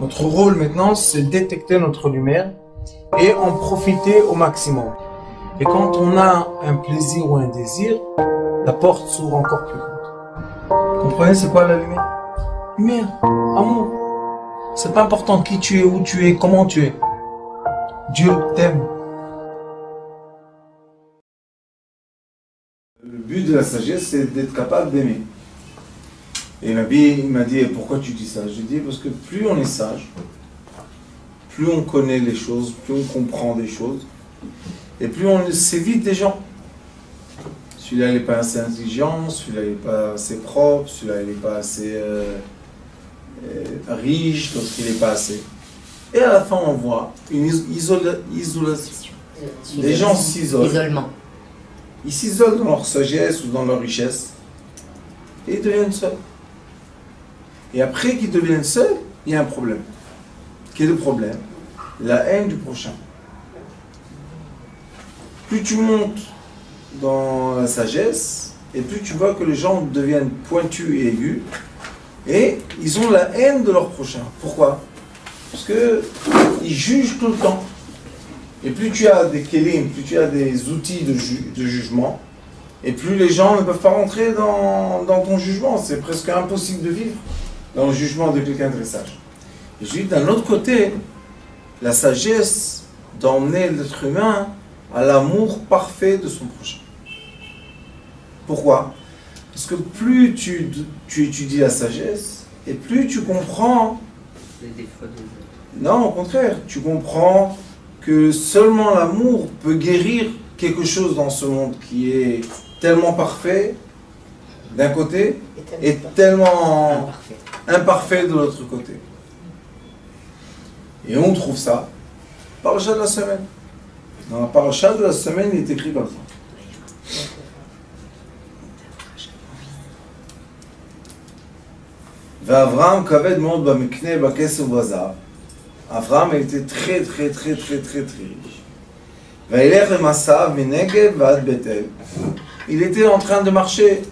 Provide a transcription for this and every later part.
Notre rôle maintenant, c'est détecter notre lumière et en profiter au maximum. Et quand on a un plaisir ou un désir, la porte s'ouvre encore plus grande. Vous comprenez, c'est quoi la lumière? Lumière, amour. C'est pas important qui tu es, où tu es, comment tu es. Dieu t'aime. Le but de la sagesse, c'est d'être capable d'aimer. Et Nabi, il m'a dit, pourquoi tu dis ça? J'ai dit, parce que plus on est sage, plus on connaît les choses, plus on comprend des choses, et plus on s'évite des gens. Celui-là, il n'est pas assez intelligent, celui-là, il n'est pas assez propre, celui-là, il n'est pas assez riche, donc il n'est pas assez. Et à la fin, on voit une isolation. Les gens s'isolent. Isolement. Ils s'isolent dans leur sagesse ou dans leur richesse, et ils deviennent seuls. Et après qu'ils deviennent seuls, il y a un problème. Quel est le problème? La haine du prochain. Plus tu montes dans la sagesse, et plus tu vois que les gens deviennent pointus et aigus, et ils ont la haine de leur prochain. Pourquoi? Parce qu'ils jugent tout le temps. Et plus tu as des kélim, plus tu as des outils de jugement, et plus les gens ne peuvent pas rentrer dans ton jugement. C'est presque impossible de vivre dans le jugement de quelqu'un de très sage. Et je dis, d'un autre côté, la sagesse d'emmener l'être humain à l'amour parfait de son prochain. Pourquoi? Parce que plus tu étudies la sagesse, et plus tu comprends... Les défauts des autres. Non, au contraire, tu comprends que seulement l'amour peut guérir quelque chose dans ce monde qui est tellement parfait d'un côté et tellement imparfait de l'autre côté. Et on trouve ça paracha de la semaine. Dans la paracha de la semaine, il est écrit comme ça. Avraham kaved מאוד במקנה בכסף ובזהב. Avraham était très riche. וילך למסעיו מנגב ועד בית-אל. Il était en train de marcher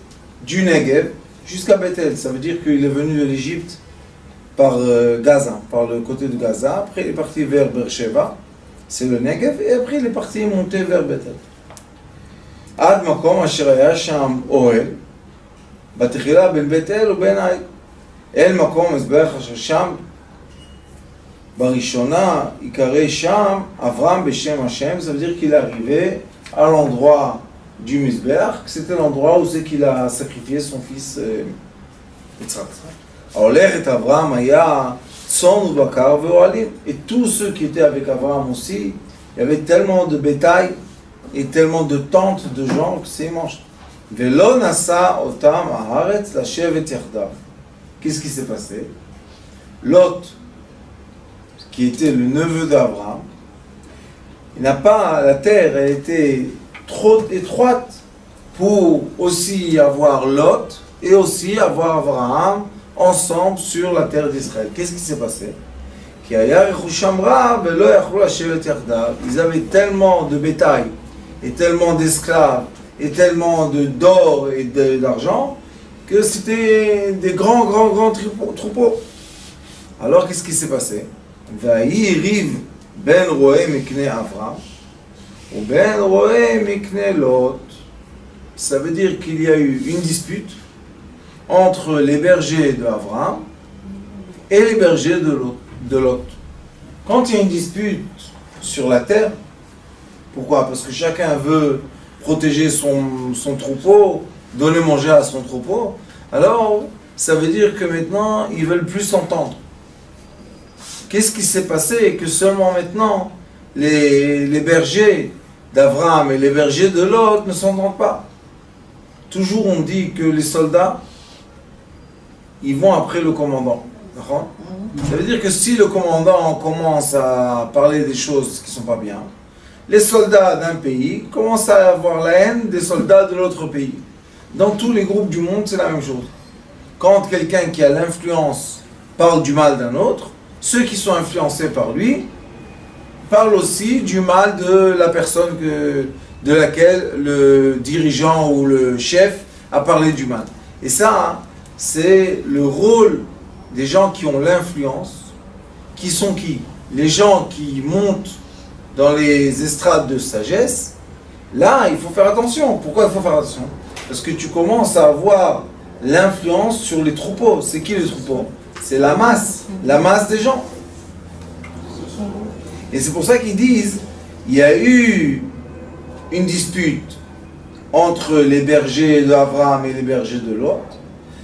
du Negev jusqu'à Bethel. Ça veut dire qu'il est venu de l'Égypte par Gaza, par le côté de Gaza. Après, il est parti vers Beersheba, c'est le Negev, et après, il est parti monter vers Bethel. עד מקום אשר היה שם אוהל, בתחילה בין בית-אל ובין העי. אל מקום מזבח אשר שם, בראשונה יקרא שם אברהם בשם השם. Ça veut dire qu'il est arrivé à l'endroit du Mizbeach, c'était l'endroit où c'est qu'il a sacrifié son fils Yitzhak. ההולך אברהם היה צאן ובקר ואוהלים. Et tous ceux qui étaient avec Abraham aussi, il y avait tellement de bétail et tellement de tentes de gens que c'est immense. ולא נשא אותם הארץ לשבת יחדיו. Qu'est-ce qui s'est passé? Lot, qui était le neveu d'Abraham, il n'a pas, la terre a été trop étroite pour aussi avoir Lot et aussi avoir Abraham ensemble sur la terre d'Israël. Qu'est-ce qui s'est passé? Ils avaient tellement de bétail et tellement d'esclaves et tellement d'or et d'argent que c'était des grands troupeaux. Alors qu'est-ce qui s'est passé? ויריב בין רועה מקנה אברהם ובין רועה מקנה לוט. Ça veut dire qu'il y a eu une dispute entre les bergers d'Abraham et les bergers de Lot. Quand il y a une dispute sur la terre, pourquoi? Parce que chacun veut protéger son troupeau, donner manger à son troupeau, alors ça veut dire que maintenant ils veulent plus s'entendre. Qu'est-ce qui s'est passé? Que seulement maintenant les bergers d'Abraham et les bergers de Lot ne s'entendent pas. Toujours on dit que les soldats ils vont après le commandant. Ça veut dire que si le commandant commence à parler des choses qui ne sont pas bien, les soldats d'un pays commencent à avoir la haine des soldats de l'autre pays. Dans tous les groupes du monde, c'est la même chose. Quand quelqu'un qui a l'influence parle du mal d'un autre, ceux qui sont influencés par lui parlent aussi du mal de la personne de laquelle le dirigeant ou le chef a parlé du mal. Et ça, c'est le rôle des gens qui ont l'influence qui sont qui? Les gens qui montent dans les estrades de sagesse, là, il faut faire attention. Pourquoi il faut faire attention? Parce que tu commences à avoir l'influence sur les troupeaux. C'est qui les troupeaux? C'est la masse des gens. Et c'est pour ça qu'ils disent, il y a eu une dispute entre les bergers d'Abraham et les bergers de Lot.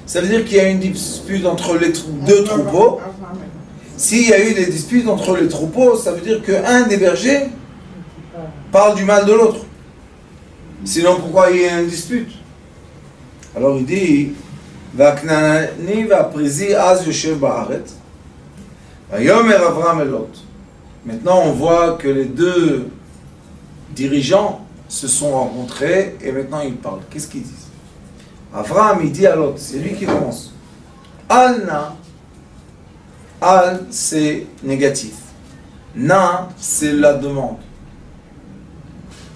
Ça veut dire qu'il y a une dispute entre les deux troupeaux. S'il y a eu des disputes entre les troupeaux, ça veut dire qu'un des bergers parle du mal de l'autre. Sinon, pourquoi il y a une dispute? Alors il dit, Vaknani va'prizi az yoshev ba'aret, vayomer Avraham et Lot. Maintenant, on voit que les deux dirigeants se sont rencontrés et maintenant ils parlent. Qu'est-ce qu'ils disent? Avraham, il dit à Lot, c'est lui qui commence. Al-na, al, c'est négatif. Na, c'est la demande.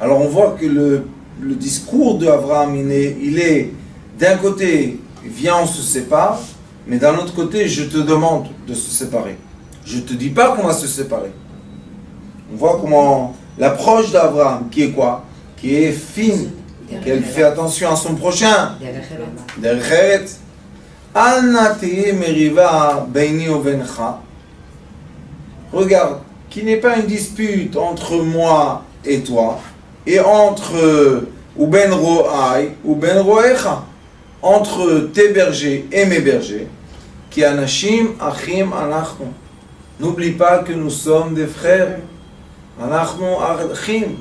Alors on voit que le discours d'Avraham, il est d'un côté, viens, on se sépare, mais d'un autre côté, je te demande de se séparer. Je ne te dis pas qu'on va se séparer. On voit comment l'approche d'Avraham, qui est quoi? Qui est fine, qu'elle fait attention à son prochain. Derecheret. Regarde, qu'il n'est pas une dispute entre moi et toi, et entre ou ben ro'ai ou ben ro'echa, entre tes bergers et mes bergers, qui anashim achim anachnu. N'oublie pas que nous sommes des frères. Anachnu achim.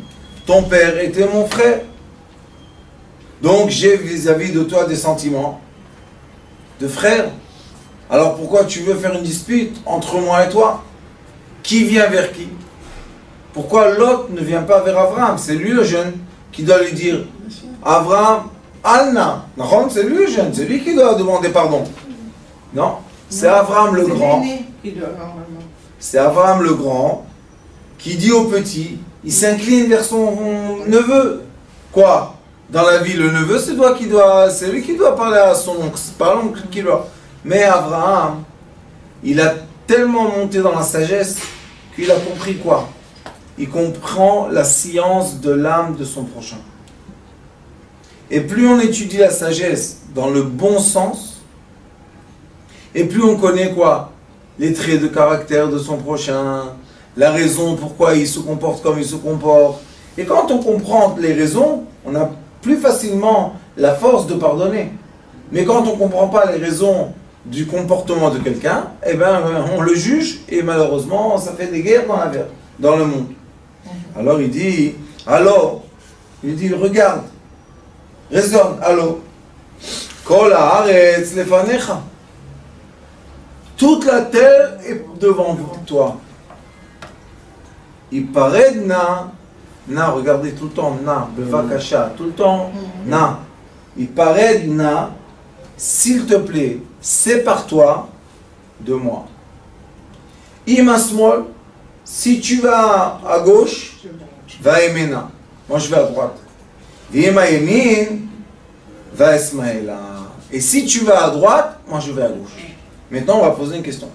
Ton père était mon frère. Donc j'ai vis-à-vis de toi des sentiments de frère. Alors pourquoi tu veux faire une dispute entre moi et toi? Qui vient vers qui? Pourquoi Lot ne vient pas vers Abraham? C'est lui le jeune qui doit lui dire Abraham, Alna. C'est lui le jeune, c'est lui qui doit demander pardon. Non, c'est Abraham le grand. C'est Abraham le grand qui dit au petit, il s'incline vers son neveu. Quoi? Dans la vie, le neveu, c'est lui qui doit parler à son oncle. C'est pas l'oncle qui doit. Mais Abraham, il a tellement monté dans la sagesse qu'il a compris quoi? Il comprend la science de l'âme de son prochain. Et plus on étudie la sagesse dans le bon sens, et plus on connaît quoi? Les traits de caractère de son prochain, la raison pourquoi il se comporte comme il se comporte. Et quand on comprend les raisons, on a plus facilement la force de pardonner. Mais quand on ne comprend pas les raisons du comportement de quelqu'un, eh ben, on le juge et malheureusement, ça fait des guerres dans le monde. Alors il dit, regarde, raisonne, Kol haaretz lefanecha. Toute la terre est devant toi. Il paraît na, regardez tout le temps, na, bevakasha, tout le temps, na. Il paraît na, s'il te plaît, sépare-toi de moi. Imasmol, si tu vas à gauche, va emena. Moi je vais à droite. Ima yemin, va esmaela. Et si tu vas à droite, moi je vais à gauche. Maintenant on va poser une question.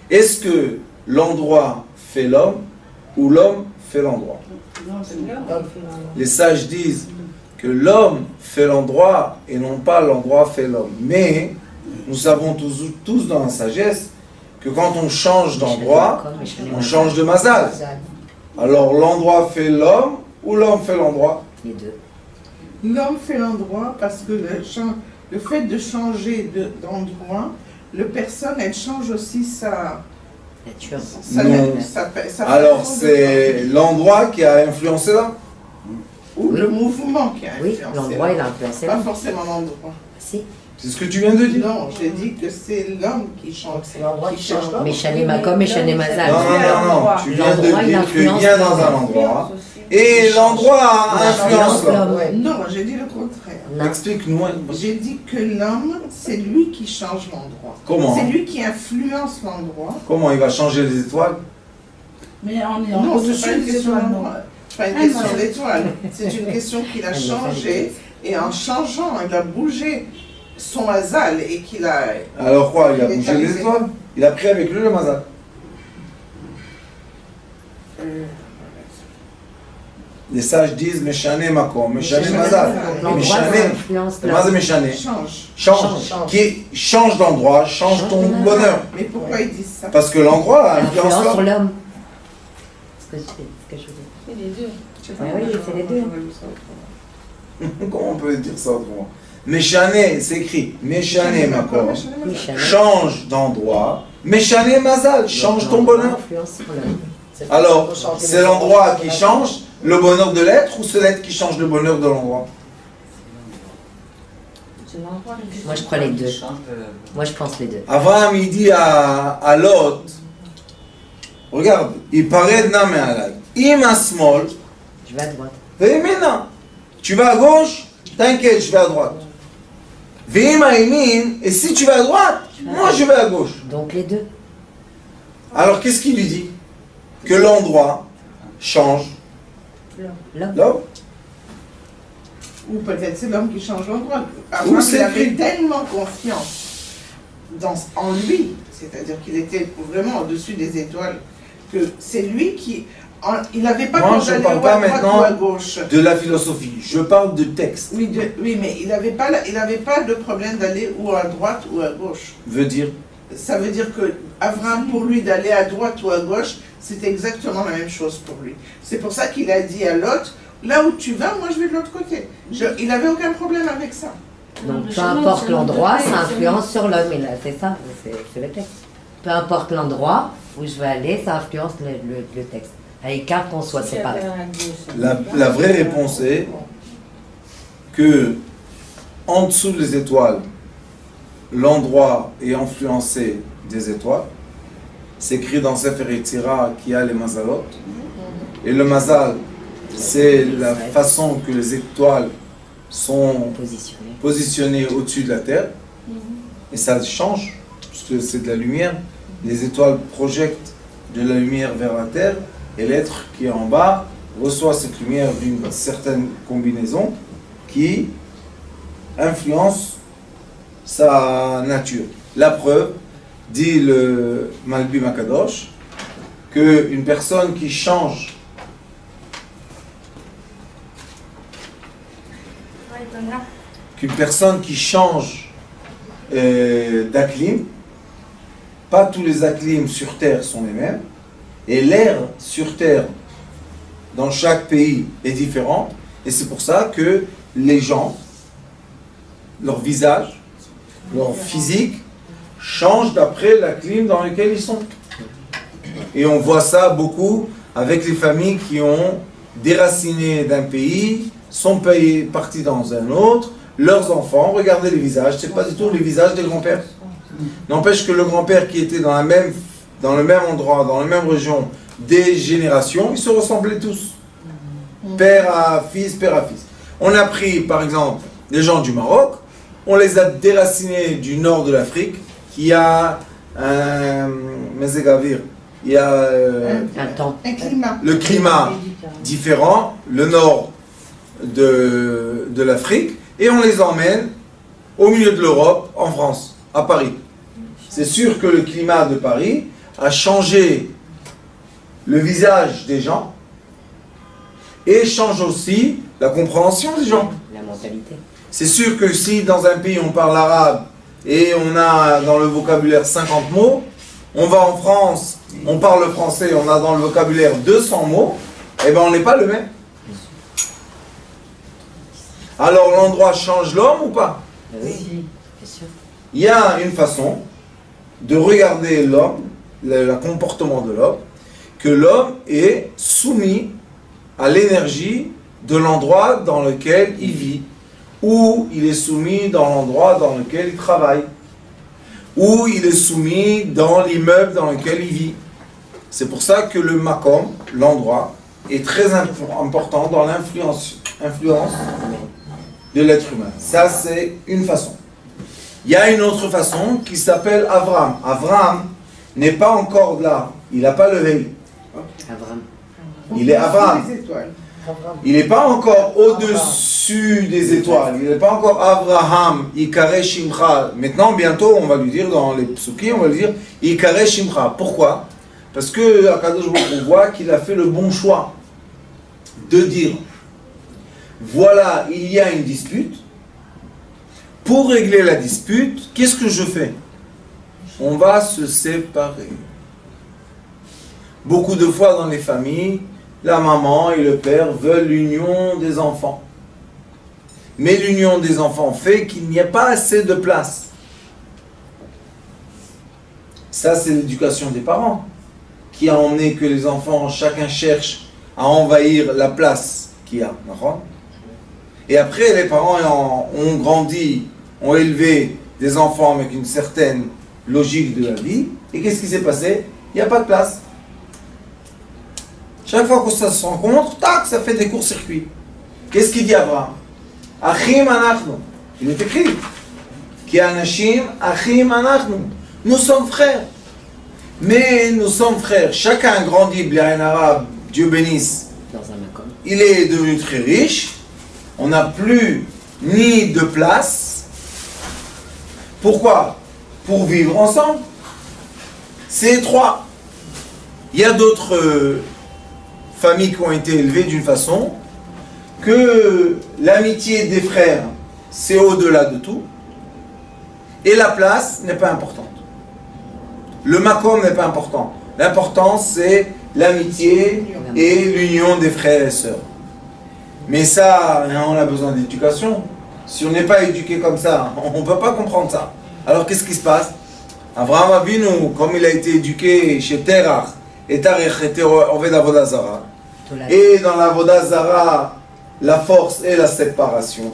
Est-ce que l'endroit fait l'homme ou l'homme fait l'endroit? Les sages disent que l'homme fait l'endroit et non pas l'endroit fait l'homme. Mais nous savons tous dans la sagesse que quand on change d'endroit, on change de mazal. Alors l'endroit fait l'homme ou l'homme fait l'endroit? Les deux. L'homme fait l'endroit parce que le fait de changer d'endroit, la personne, elle change aussi sa alors c'est l'endroit qui a influencé là? Ou le mouvement qui a influencé. Oui, l'endroit il a influencé. Pas forcément l'endroit. Si. C'est ce que tu viens de dire? Non, j'ai dit que c'est l'homme qui change. C'est l'endroit qui change. Méchané Makom, Méchané Mazal. Non. Tu viens de dire qu'il vient dans un endroit et l'endroit influence l'homme. Non, j'ai dit le contraire. Explique-nous. J'ai dit que l'homme, c'est lui qui change l'endroit. Comment? C'est lui qui influence l'endroit. Comment il va changer les étoiles? Mais on est en Non, c'est pas une au-dessus question des étoiles. d'endroit. C'est pas une question d'étoile. C'est une question qu'il a changé. Et en changeant, il a bougé son mazal et qu'il a... Alors quoi, il a Il est bougé les avisé. étoiles? Il a pris avec lui le mazal. Les sages disent Meshane Makom, Meshane Meshane Mazal. Mazal. L'endroit, ça Meshane, influence le Mazal l'homme. Meshane. Change. Change. Change d'endroit, change ton bonheur. Mais pourquoi ils disent ça? Parce que l'endroit Ça influence influence sur l'homme. l'homme. C'est ce que je veux dire. C'est les deux. Oui, c'est les deux. Comment on peut dire ça autrement? Meshane, c'est écrit. Meshane Makom. Oui, Chanel. Change d'endroit. Meshane Mazal, change ton bonheur. Influence sur l'homme. Alors, c'est l'endroit qui change le bonheur de l'être ou c'est l'être qui change le bonheur de l'endroit? Moi, je crois les deux. Moi, je pense les deux. Abraham, il dit à Lot, regarde, il paraît de Namé Alay. Ima small, Je vais à droite. Veimina. Tu vas à gauche, t'inquiète, je vais à droite. Veima Imin, et si tu vas à droite, moi je vais à gauche. Donc les deux. Alors qu'est-ce qu'il lui dit? Que l'endroit change L'homme. l'homme. Ou peut-être c'est l'homme qui change l'endroit. Ou Avant, c'est il avait lui. tellement confiance en lui, c'est-à-dire qu'il était vraiment au-dessus des étoiles, que c'est lui qui... il n'avait pas Moi, besoin je d'aller parle ou pas à droite maintenant ou à gauche. de la philosophie, je parle de texte. Oui, oui, mais il n'avait pas, pas de problème d'aller ou à droite ou à gauche. Veut dire, Ça veut dire que Abraham, pour lui, d'aller à droite ou à gauche, c'était exactement la même chose pour lui. C'est pour ça qu'il a dit à Lot, là où tu vas, moi je vais de l'autre côté. Il n'avait aucun problème avec ça. Donc peu importe l'endroit, ça influence sur l'homme. Et là, c'est ça, c'est le texte. Peu importe l'endroit où je vais aller, ça influence le texte. À l'écart qu'on soit séparés. la vraie réponse est que en dessous des étoiles, l'endroit est influencé des étoiles. C'est écrit dans Sefer Yetzira qu'il y a les mazalot. Et le mazal, c'est la façon que les étoiles sont Positionné. positionnées au-dessus de la terre. Et ça change, puisque c'est de la lumière. Les étoiles projettent de la lumière vers la terre. Et l'être qui est en bas reçoit cette lumière d'une certaine combinaison qui influence sa nature. La preuve, dit le Malbi Makadosh, qu'une personne qui change d'acclim, pas tous les acclims sur Terre sont les mêmes, et l'air sur Terre dans chaque pays est différent, et c'est pour ça que les gens, leur visage, leur physique, changent d'après la clim dans laquelle ils sont. Et on voit ça beaucoup avec les familles qui ont déraciné d'un pays, sont partis dans un autre, leurs enfants, regardez les visages, c'est pas du tout les visages des grands-pères. N'empêche que le grand-père qui était dans le même endroit, dans la même région, des générations, ils se ressemblaient tous. Père à fils, père à fils. On a pris, par exemple, des gens du Maroc, on les a déracinés du nord de l'Afrique, qui a un mezegavir, il y a Un climat. le climat différent, le nord de l'Afrique, et on les emmène au milieu de l'Europe, en France, à Paris. C'est sûr que le climat de Paris a changé le visage des gens et change aussi la compréhension des gens. La mentalité. C'est sûr que si dans un pays on parle arabe et on a dans le vocabulaire 50 mots, on va en France, on parle français, on a dans le vocabulaire 200 mots, et bien on n'est pas le même. Alors l'endroit change l'homme ou pas? Oui, bien sûr. Il y a une façon de regarder l'homme, le comportement de l'homme, que l'homme est soumis à l'énergie de l'endroit dans lequel il vit, ou il est soumis dans l'endroit dans lequel il travaille, ou il est soumis dans l'immeuble dans lequel il vit. C'est pour ça que le makom, l'endroit, est très important dans l'influence de l'être humain. Ça, c'est une façon. Il y a une autre façon qui s'appelle Avram. Avram n'est pas encore là. Il n'a pas le Hei. Abraham. Il est Abraham. Les étoiles. Il n'est pas encore au-dessus des étoiles. Il n'est pas encore Abraham, Ikare Shimcha. Maintenant, bientôt, on va lui dire dans les psukim, on va lui dire Ikare Shimcha. Pourquoi? Parce que Akadosh Baruch Hu voit qu'il a fait le bon choix de dire voilà, il y a une dispute. Pour régler la dispute, qu'est-ce que je fais? On va se séparer. Beaucoup de fois dans les familles, la maman et le père veulent l'union des enfants. Mais l'union des enfants fait qu'il n'y a pas assez de place. Ça, c'est l'éducation des parents qui a emmené que les enfants, chacun cherche à envahir la place qu'il y a. Et après, les parents ont grandi, ont élevé des enfants avec une certaine logique de la vie. Et qu'est-ce qui s'est passé? Il n'y a pas de place. Chaque fois que ça se rencontre, tac, ça fait des courts-circuits. Qu'est-ce qu'il dit Abraham? Achim anachnu. Il est écrit. Ki anashim achim anachnu. Nous sommes frères. Mais nous sommes frères. Chacun grandit, Bliaïn arabe, Dieu bénisse. Il est devenu très riche. On n'a plus ni de place. Pourquoi? Pour vivre ensemble. C'est étroit. Il y a d'autres familles qui ont été élevées d'une façon que l'amitié des frères, c'est au-delà de tout. Et la place n'est pas importante. Le makom n'est pas important. L'important, c'est l'amitié et l'union des frères et sœurs. Mais ça, on a besoin d'éducation. Si on n'est pas éduqué comme ça, on ne peut pas comprendre ça. Alors qu'est-ce qui se passe? Abraham Avinu, comme il a été éduqué chez Terach, et Terach était Oved Avodah Zara. Et dans l'Avodah Zara, la force est la séparation.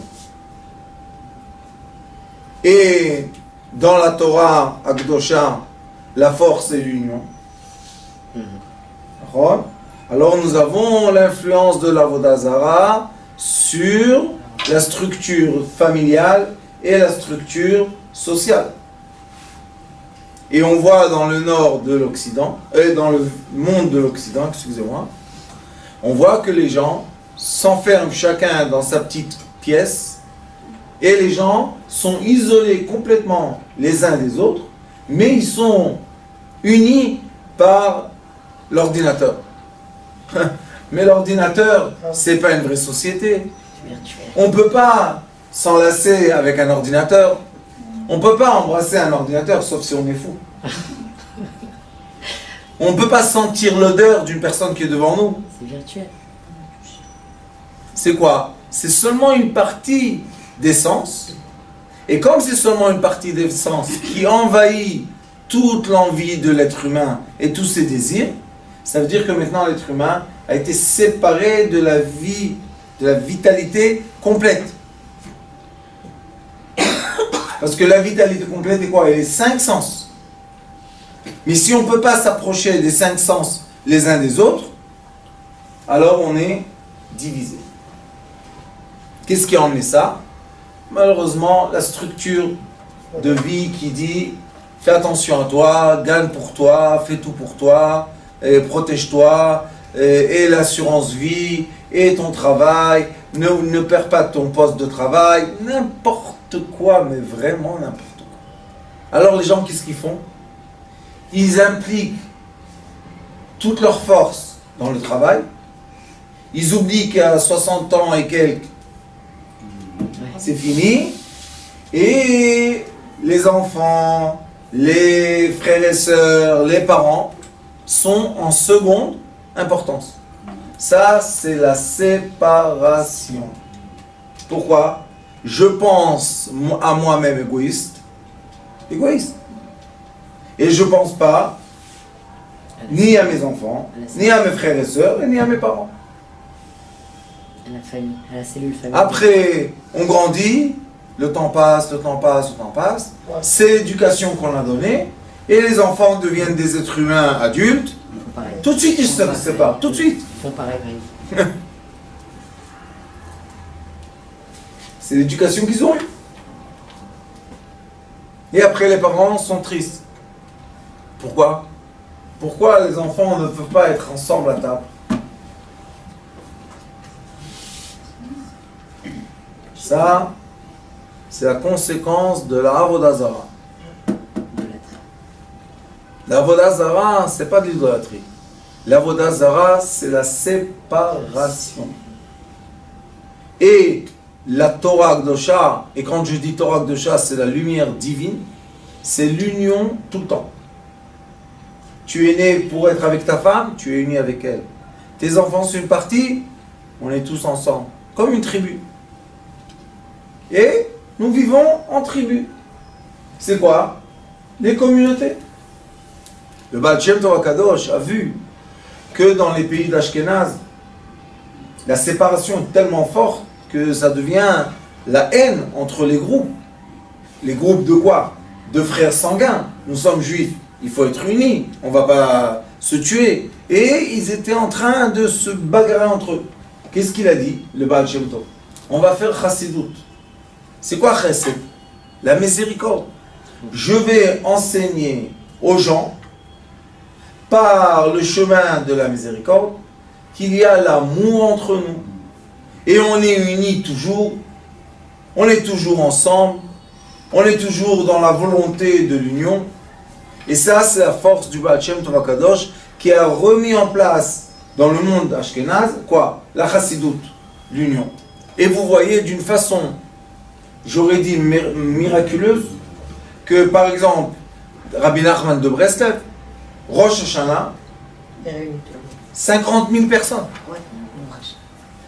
Et dans la Torah Akdosha, la force est l'union. Alors nous avons l'influence de l'Avodah Zara sur la structure familiale et la structure sociale. Et on voit dans le nord de l'Occident, dans le monde de l'Occident, excusez-moi, on voit que les gens s'enferment chacun dans sa petite pièce et les gens sont isolés complètement les uns des autres, mais ils sont unis par l'ordinateur. Mais l'ordinateur, c'est pas une vraie société. On ne peut pas s'enlacer avec un ordinateur. On ne peut pas embrasser un ordinateur, sauf si on est fou. On ne peut pas sentir l'odeur d'une personne qui est devant nous. C'est virtuel. C'est quoi? C'est seulement une partie des sens. Et comme c'est seulement une partie des sens qui envahit toute l'envie de l'être humain et tous ses désirs, ça veut dire que maintenant l'être humain a été séparé de la vie, de la vitalité complète. Parce que la vitalité complète est quoi? Elle est 5 sens. Mais si on ne peut pas s'approcher des 5 sens les uns des autres, alors on est divisé. Qu'est-ce qui a emmené ça? Malheureusement, la structure de vie qui dit fais attention à toi, gagne pour toi, fais tout pour toi, protège-toi, et l'assurance vie, et ton travail, ne perds pas ton poste de travail, n'importe quoi, mais vraiment n'importe quoi. Alors les gens, qu'est-ce qu'ils font? Ils impliquent toute leur force dans le travail, ils oublient qu'à 60 ans et quelques, c'est fini, et les enfants, les frères et sœurs, les parents sont en seconde importance. Ça, c'est la séparation. Pourquoi? Je pense à moi-même égoïste. Et je ne pense pas ni à mes enfants, ni à mes frères et sœurs, ni à mes parents. À la famille, à la cellule familiale. Après, on grandit, le temps passe, le temps passe, le temps passe. C'est l'éducation qu'on a donnée. Et les enfants deviennent des êtres humains adultes. Tout de suite, ils se séparent. Tout de suite. Ils font pareil. C'est l'éducation qu'ils ont eue. Et après, les parents sont tristes. Pourquoi? Pourquoi les enfants ne peuvent pas être ensemble à table? Ça, c'est la conséquence de la Avodah Zara. La Avodah Zara, c'est pas de l'idolâtrie. L'Avodah Zara, c'est la séparation. Et la Torah Kdosha, et quand je dis Torah Kdosha, c'est la lumière divine, c'est l'union tout le temps. Tu es né pour être avec ta femme, tu es uni avec elle. Tes enfants sont une partie, on est tous ensemble, comme une tribu. Et nous vivons en tribu. C'est quoi? Les communautés. Le Baal Shem Tov HaKadosh a vu que dans les pays d'Ashkenaz, la séparation est tellement forte que ça devient la haine entre les groupes. Les groupes de quoi? De frères sanguins. Nous sommes juifs, il faut être unis, on ne va pas se tuer. Et ils étaient en train de se bagarrer entre eux. Qu'est-ce qu'il a dit, le Baal Shem Tov? On va faire chassidut. C'est quoi chassid? La miséricorde. Je vais enseigner aux gens, par le chemin de la miséricorde, qu'il y a l'amour entre nous. Et on est unis toujours, on est toujours ensemble, on est toujours dans la volonté de l'union. Et ça, c'est la force du Baal Shem Tov HaKadosh qui a remis en place dans le monde ashkénaze, quoi? La chassidut, l'union. Et vous voyez d'une façon, j'aurais dit miraculeuse, que par exemple, Rabbi Nachman de Breslev, Rosh Hashanah, 50 000 personnes.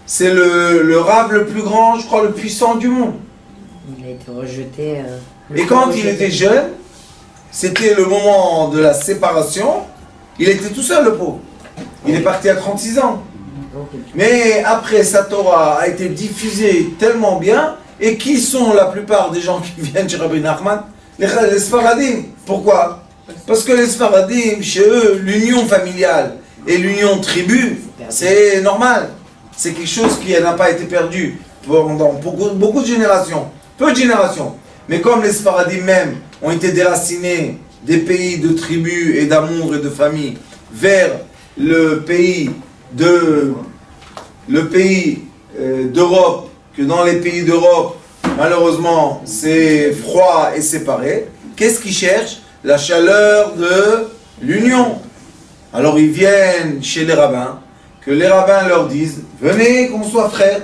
C'est le rave le plus grand, je crois, le puissant du monde. Il a été rejeté. Et quand il était jeune, c'était le moment de la séparation, il était tout seul, le pauvre. Il est parti à 36 ans. Mais après, sa Torah a été diffusée tellement bien, et qui sont la plupart des gens qui viennent chez Rabbi Nachman? Les Sfaradim. Pourquoi? Parce que les Sfaradim, chez eux, l'union familiale et l'union tribu, c'est normal. C'est quelque chose qui n'a pas été perdu pendant beaucoup de générations. Peu de générations. Mais comme les Sfaradim même ont été déracinés des pays de tribus et d'amour et de famille vers le pays d'Europe, que dans les pays d'Europe, malheureusement, c'est froid et séparé. Qu'est-ce qu'ils cherchent? La chaleur de l'union. Alors ils viennent chez les rabbins, que les rabbins leur disent, venez qu'on soit frères.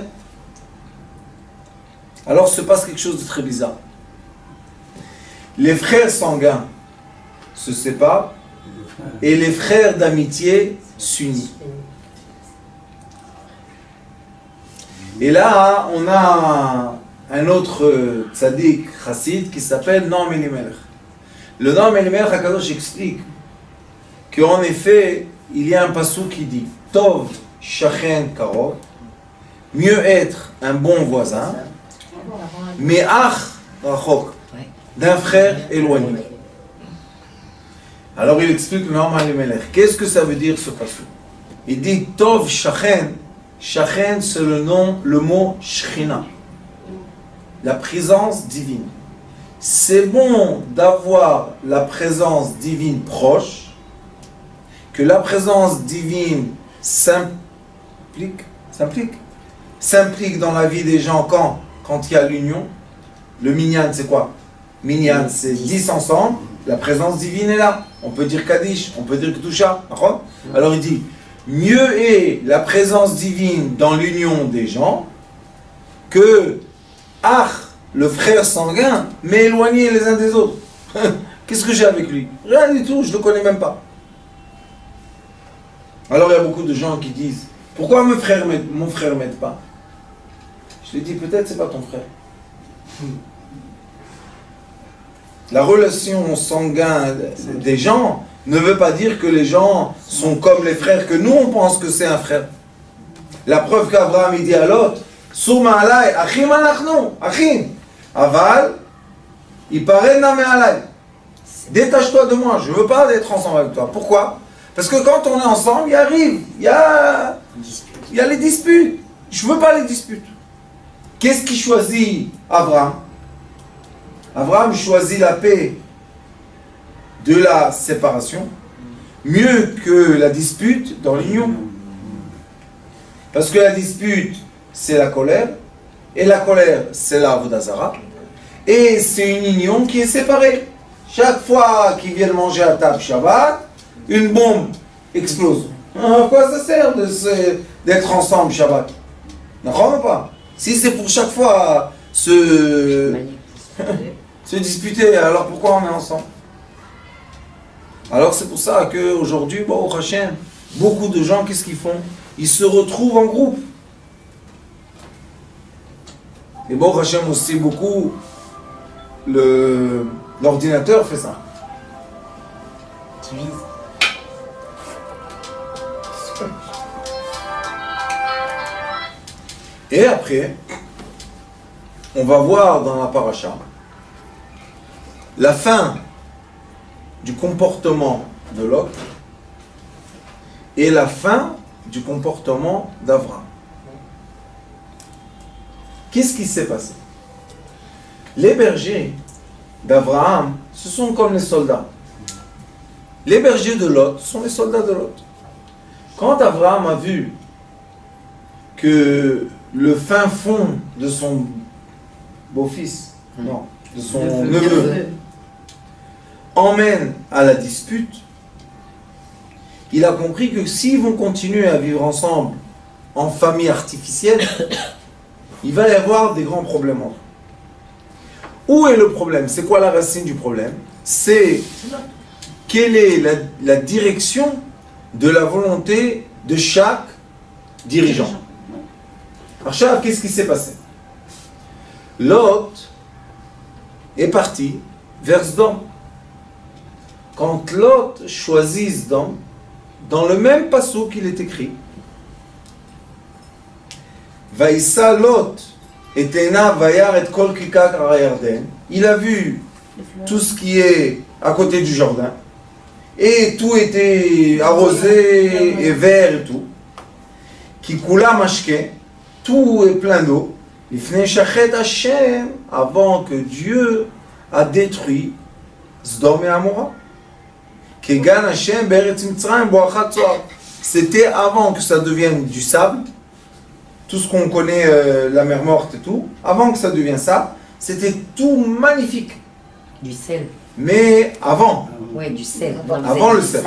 Alors se passe quelque chose de très bizarre. Les frères sanguins se séparent et les frères d'amitié s'unissent. Et là, on a un autre tzaddik chassid qui s'appelle Noam Elimelech. Le Noam Elimelech HaKadosh explique qu'en effet, il y a un passou qui dit Tov shachen karov, mieux être un bon voisin, mais ach rachok, d'un frère éloigné. Alors il explique le Noam Elimelech. Qu'est-ce que ça veut dire ce passou? Il dit Tov shachen. Shachen, c'est le mot Shechina, la présence divine. C'est bon d'avoir la présence divine proche, que la présence divine s'implique dans la vie des gens quand il y a l'union. Le minyan, c'est quoi? Minyan, c'est 10 ensemble, la présence divine est là. On peut dire Kaddish, on peut dire Kedusha. Alors il dit, mieux est la présence divine dans l'union des gens que le frère sanguin, mais éloigné les uns des autres. Qu'est-ce que j'ai avec lui? Rien du tout, je ne le connais même pas. Alors il y a beaucoup de gens qui disent, pourquoi mon frère m'aide pas? Je lui dis, peut-être c'est pas ton frère. La relation sanguine des gens ne veut pas dire que les gens sont comme les frères, que nous on pense que c'est un frère. La preuve qu'Abraham il dit à Lot, Souma alay, achim anachnu, achim. Aval, il paraît namé alay. Détache-toi de moi, je ne veux pas être ensemble avec toi. Pourquoi? Parce que quand on est ensemble, il y a les disputes. Je ne veux pas les disputes. Qu'est-ce qui choisit Abraham? Abraham choisit la paix de la séparation, mieux que la dispute dans l'union. Parce que la dispute, c'est la colère, et la colère, c'est la Avodah Zarah. Et c'est une union qui est séparée. Chaque fois qu'ils viennent manger à table Shabbat, une bombe explose. À quoi ça sert d'être ensemble Shabbat? D'accord ou pas? Si c'est pour chaque fois se disputer, alors pourquoi on est ensemble? Alors c'est pour ça qu'aujourd'hui, bon, au Hachem, beaucoup de gens, qu'est-ce qu'ils font? Ils se retrouvent en groupe. Et bon, Hachem aussi, beaucoup, l'ordinateur fait ça. Et après, on va voir dans la paracha la fin du comportement de Lot et la fin du comportement d'Abraham. Qu'est-ce qui s'est passé? Les bergers d'Abraham, ce sont comme les soldats. Les bergers de Lot sont les soldats de Lot. Quand Abraham a vu que le fin fond de son beau-fils, non, de son neveu, emmène à la dispute, il a compris que s'ils vont continuer à vivre ensemble en famille artificielle, il va y avoir des grands problèmes entre eux. Où est le problème? C'est quoi la racine du problème? C'est quelle est la direction de la volonté de chaque dirigeant. Alors, qu'est-ce qui s'est passé? Lot est parti vers Sdom. Quand Lot choisit Sdom, dans le même passage qu'il est écrit, Vaïssa Lot et Tena Vayar et Kol Kikak Arayarden, il a vu tout ce qui est à côté du jardin, et tout était arrosé et vert et tout. Kikula Mashke, tout est plein d'eau. Ifnei Shachet Hashem, avant que Dieu a détruit Sdom et Amora. Kegan Hashem Beretz Mitzrayim Boachat Zohar. C'était avant que ça devienne du sable, tout ce qu'on connaît, la mer morte et tout, avant que ça devienne ça, c'était tout magnifique. Du sel. Mais avant. Oui, du sel. Avant le sel.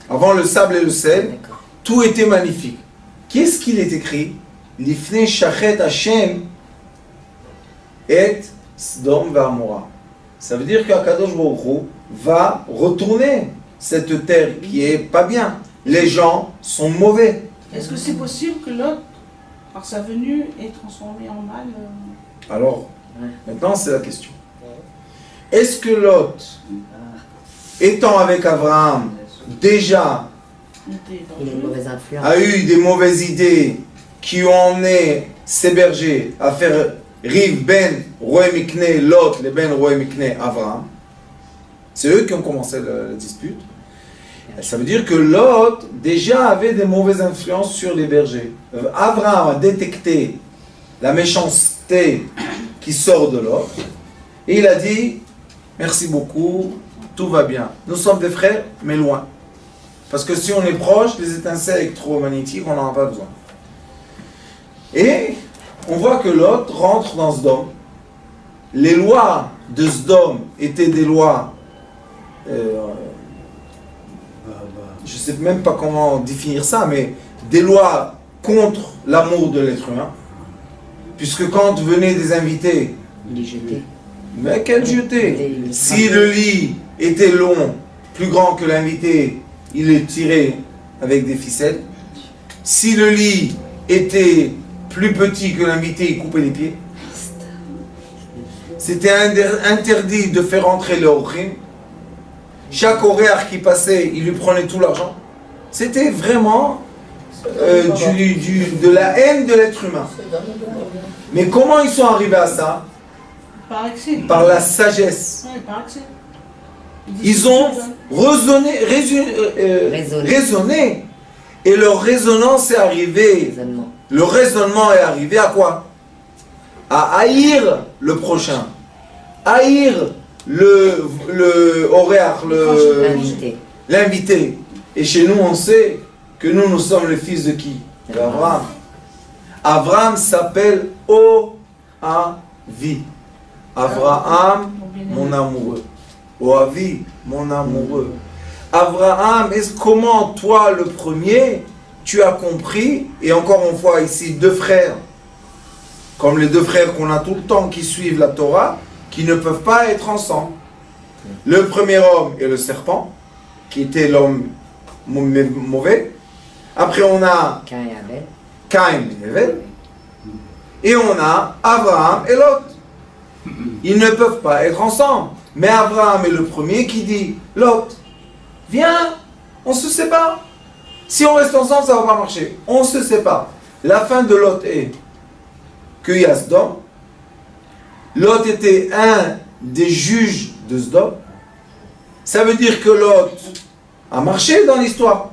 Avant le sable et le sel, tout était magnifique. Qu'est-ce qu'il est écrit? L'ifnei shachet Hashem et Sdom ve'Amora. Ça veut dire qu'Akadosh Baruch Hu va retourner cette terre qui est pas bien. Les gens sont mauvais. Est-ce que c'est possible que Lot, par sa venue, est transformé en mal? Alors, maintenant c'est la question. Est-ce que Lot, étant avec Abraham, déjà a eu des mauvaises idées qui ont emmené ses bergers à faire Riv ben Roé Mikne Lot, les ben Roé Mikne Abraham? C'est eux qui ont commencé la dispute. Ça veut dire que Lot déjà avait des mauvaises influences sur les bergers. Abraham a détecté la méchanceté qui sort de Lot et il a dit: merci beaucoup, tout va bien. Nous sommes des frères, mais loin. Parce que si on est proche, les étincelles électromagnétiques, on n'en a pas besoin. Et on voit que Lot rentre dans Sdom. Les lois de Sdom étaient des lois, je ne sais même pas comment définir ça, mais des lois contre l'amour de l'être humain. Puisque quand venaient des invités, les jeter. Mais quel jeté? Si le lit était long, plus grand que l'invité, il est tiré avec des ficelles. Si le lit était plus petit que l'invité, il coupait les pieds. C'était interdit de faire entrer le orim. Chaque horaire qui passait, il lui prenait tout l'argent. C'était vraiment de la haine de l'être humain. Mais comment ils sont arrivés à ça? Par excès. Par la sagesse. Ouais, par excès. Ils ont raisonné. Et leur résonance est arrivée. Le raisonnement est arrivé à quoi? À haïr le prochain. Haïr le horaire, l'invité. Et chez nous, on sait que nous sommes les fils de qui? D'Abraham. Abraham s'appelle Avi. Abraham, mon amoureux. Oavi, mon amoureux. Abraham, comment toi, le premier, tu as compris, et encore une fois ici, deux frères, comme les deux frères qu'on a tout le temps qui suivent la Torah, qui ne peuvent pas être ensemble. Le premier homme est le serpent, qui était l'homme mauvais. Après on a Caïn et Abel. Et on a Abraham et Lot. Ils ne peuvent pas être ensemble. Mais Abraham est le premier qui dit, Lot, viens, on se sépare. Si on reste ensemble, ça ne va pas marcher. On se sépare. La fin de Lot est qu'il y a Sdom. Lot était un des juges de Sdom. Ça veut dire que Lot a marché dans l'histoire.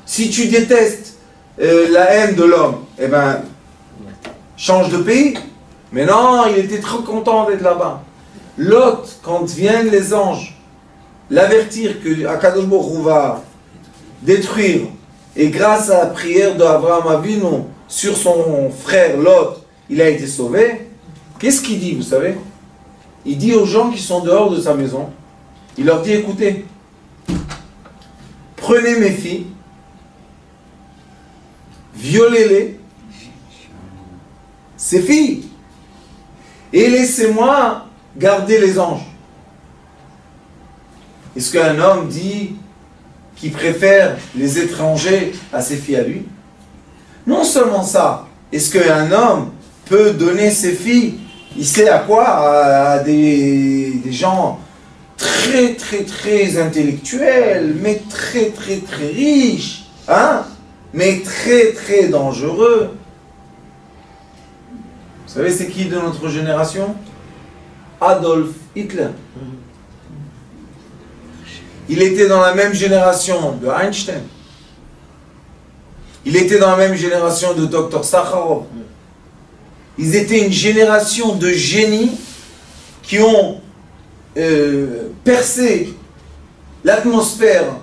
Si tu détestes la haine de l'homme, eh ben, change de pays. Mais non, il était trop content d'être là-bas. Lot, quand viennent les anges l'avertir que Akadosh Baruch Hu va détruire, et grâce à la prière d'Abraham Avinu sur son frère Lot, il a été sauvé. Qu'est-ce qu'il dit, vous savez? Il dit aux gens qui sont dehors de sa maison, il leur dit, écoutez, prenez mes filles, violez-les, ces filles, et laissez-moi garder les anges. Est-ce qu'un homme dit qu'il préfère les étrangers à ses filles à lui? Non seulement ça, est-ce qu'un homme peut donner ses filles, il sait à quoi? À des gens très très très intellectuels, mais très très très riches, hein? Mais très très dangereux. Vous savez c'est qui de notre génération? Adolf Hitler. Il était dans la même génération de Einstein. Il était dans la même génération de Dr Sakharov. Ils étaient une génération de génies qui ont percé l'atmosphère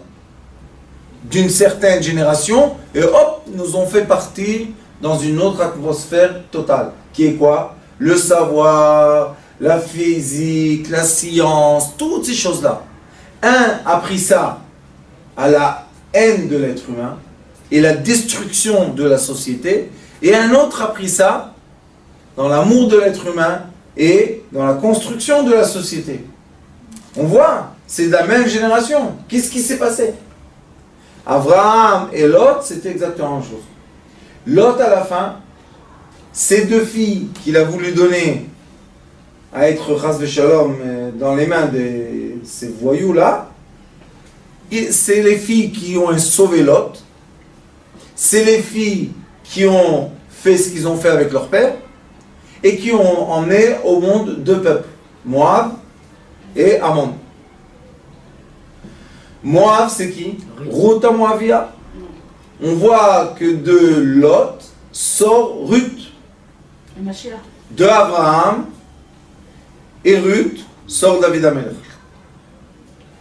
d'une certaine génération et hop, nous ont fait partir dans une autre atmosphère totale. Qui est quoi? Le savoir, la physique, la science, toutes ces choses-là. Un a pris ça à la haine de l'être humain et la destruction de la société, et un autre a pris ça dans l'amour de l'être humain et dans la construction de la société. On voit, c'est de la même génération. Qu'est-ce qui s'est passé? Abraham et Lot, c'était exactement la même chose. Lot, à la fin, ces deux filles qu'il a voulu donner à être Chas v'Shalom dans les mains de ces voyous-là, c'est les filles qui ont sauvé Lot, c'est les filles qui ont fait ce qu'ils ont fait avec leur père, et qui ont emmené au monde deux peuples, Moab et Ammon. Moab, c'est qui? Ruth à Moabia. On voit que de Lot sort Ruth. De Abraham et Ruth sort David Amelech.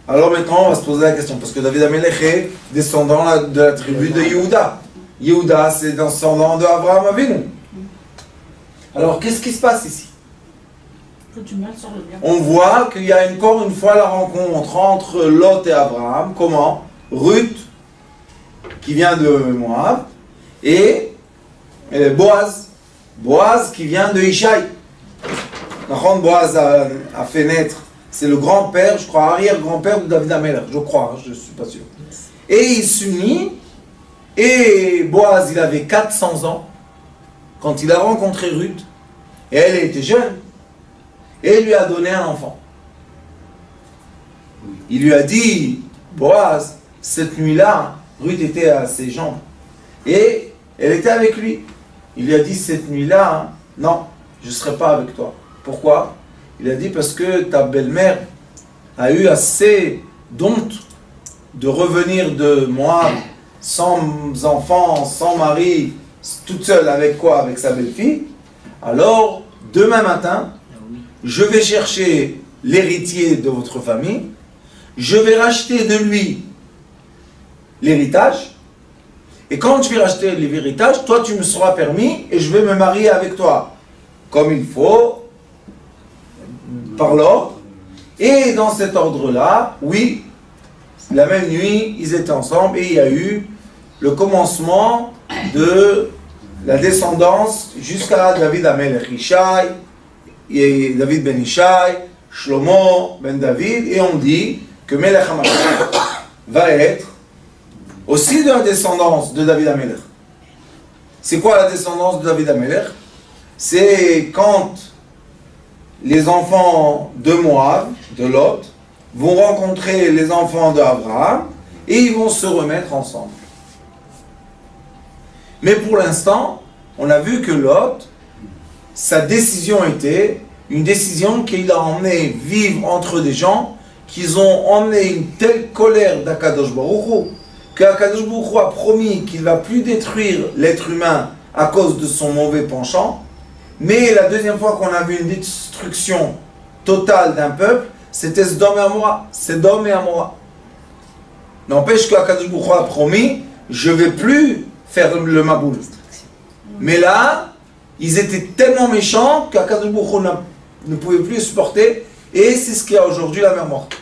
Alors maintenant, on va se poser la question, parce que David Amelech est descendant de la tribu de Yehuda. Yehuda, c'est descendant de Abraham Avinu. Alors, qu'est-ce qui se passe ici? On voit qu'il y a encore une fois la rencontre entre Lot et Abraham. Comment? Ruth, qui vient de Moab, et Boaz. Boaz qui vient de Ishaï. Boaz a fait naître, c'est le grand-père, je crois, arrière-grand-père de David Amelech, je crois, je ne suis pas sûr. Et il s'unit, et Boaz, il avait 400 ans, quand il a rencontré Ruth, et elle était jeune, et il lui a donné un enfant. Il lui a dit, Boaz, cette nuit-là, Ruth était à ses jambes, et elle était avec lui. Il lui a dit, cette nuit-là, non, je ne serai pas avec toi. Pourquoi? Il a dit, parce que ta belle-mère a eu assez d'honte de revenir de Moab sans enfant, sans mari, toute seule, avec quoi? Avec sa belle-fille. Alors, demain matin, je vais chercher l'héritier de votre famille, je vais racheter de lui l'héritage, et quand je vais racheter l'héritage, toi tu me seras permis et je vais me marier avec toi. comme il faut, par l'ordre. Et dans cet ordre-là, oui, la même nuit, ils étaient ensemble et il y a eu le commencement de la descendance jusqu'à David Amelech Ishai, et David ben Ishai, Shlomo ben David, et on dit que Melech HaMashiach va être aussi de la descendance de David Amelech. C'est quoi la descendance de David Amelech? C'est quand les enfants de Moab, de Lot, vont rencontrer les enfants d'Abraham et ils vont se remettre ensemble. Mais pour l'instant, on a vu que Lot, sa décision était une décision qu'il a emmené vivre entre des gens qui ont emmené une telle colère d'Akadosh Baruch Hu, qu'Akadosh Baruch Hu a promis qu'il ne va plus détruire l'être humain à cause de son mauvais penchant. Mais la deuxième fois qu'on a vu une destruction totale d'un peuple, c'était Sodome et Amora. Sodome et Amora. N'empêche qu'Akadosh Baruch Hu a promis, je ne vais plus faire le Maboul. Mais là, ils étaient tellement méchants qu'Akadosh Baruch Hu ne pouvait plus supporter. Et c'est ce qu'il y a aujourd'hui, la mer morte.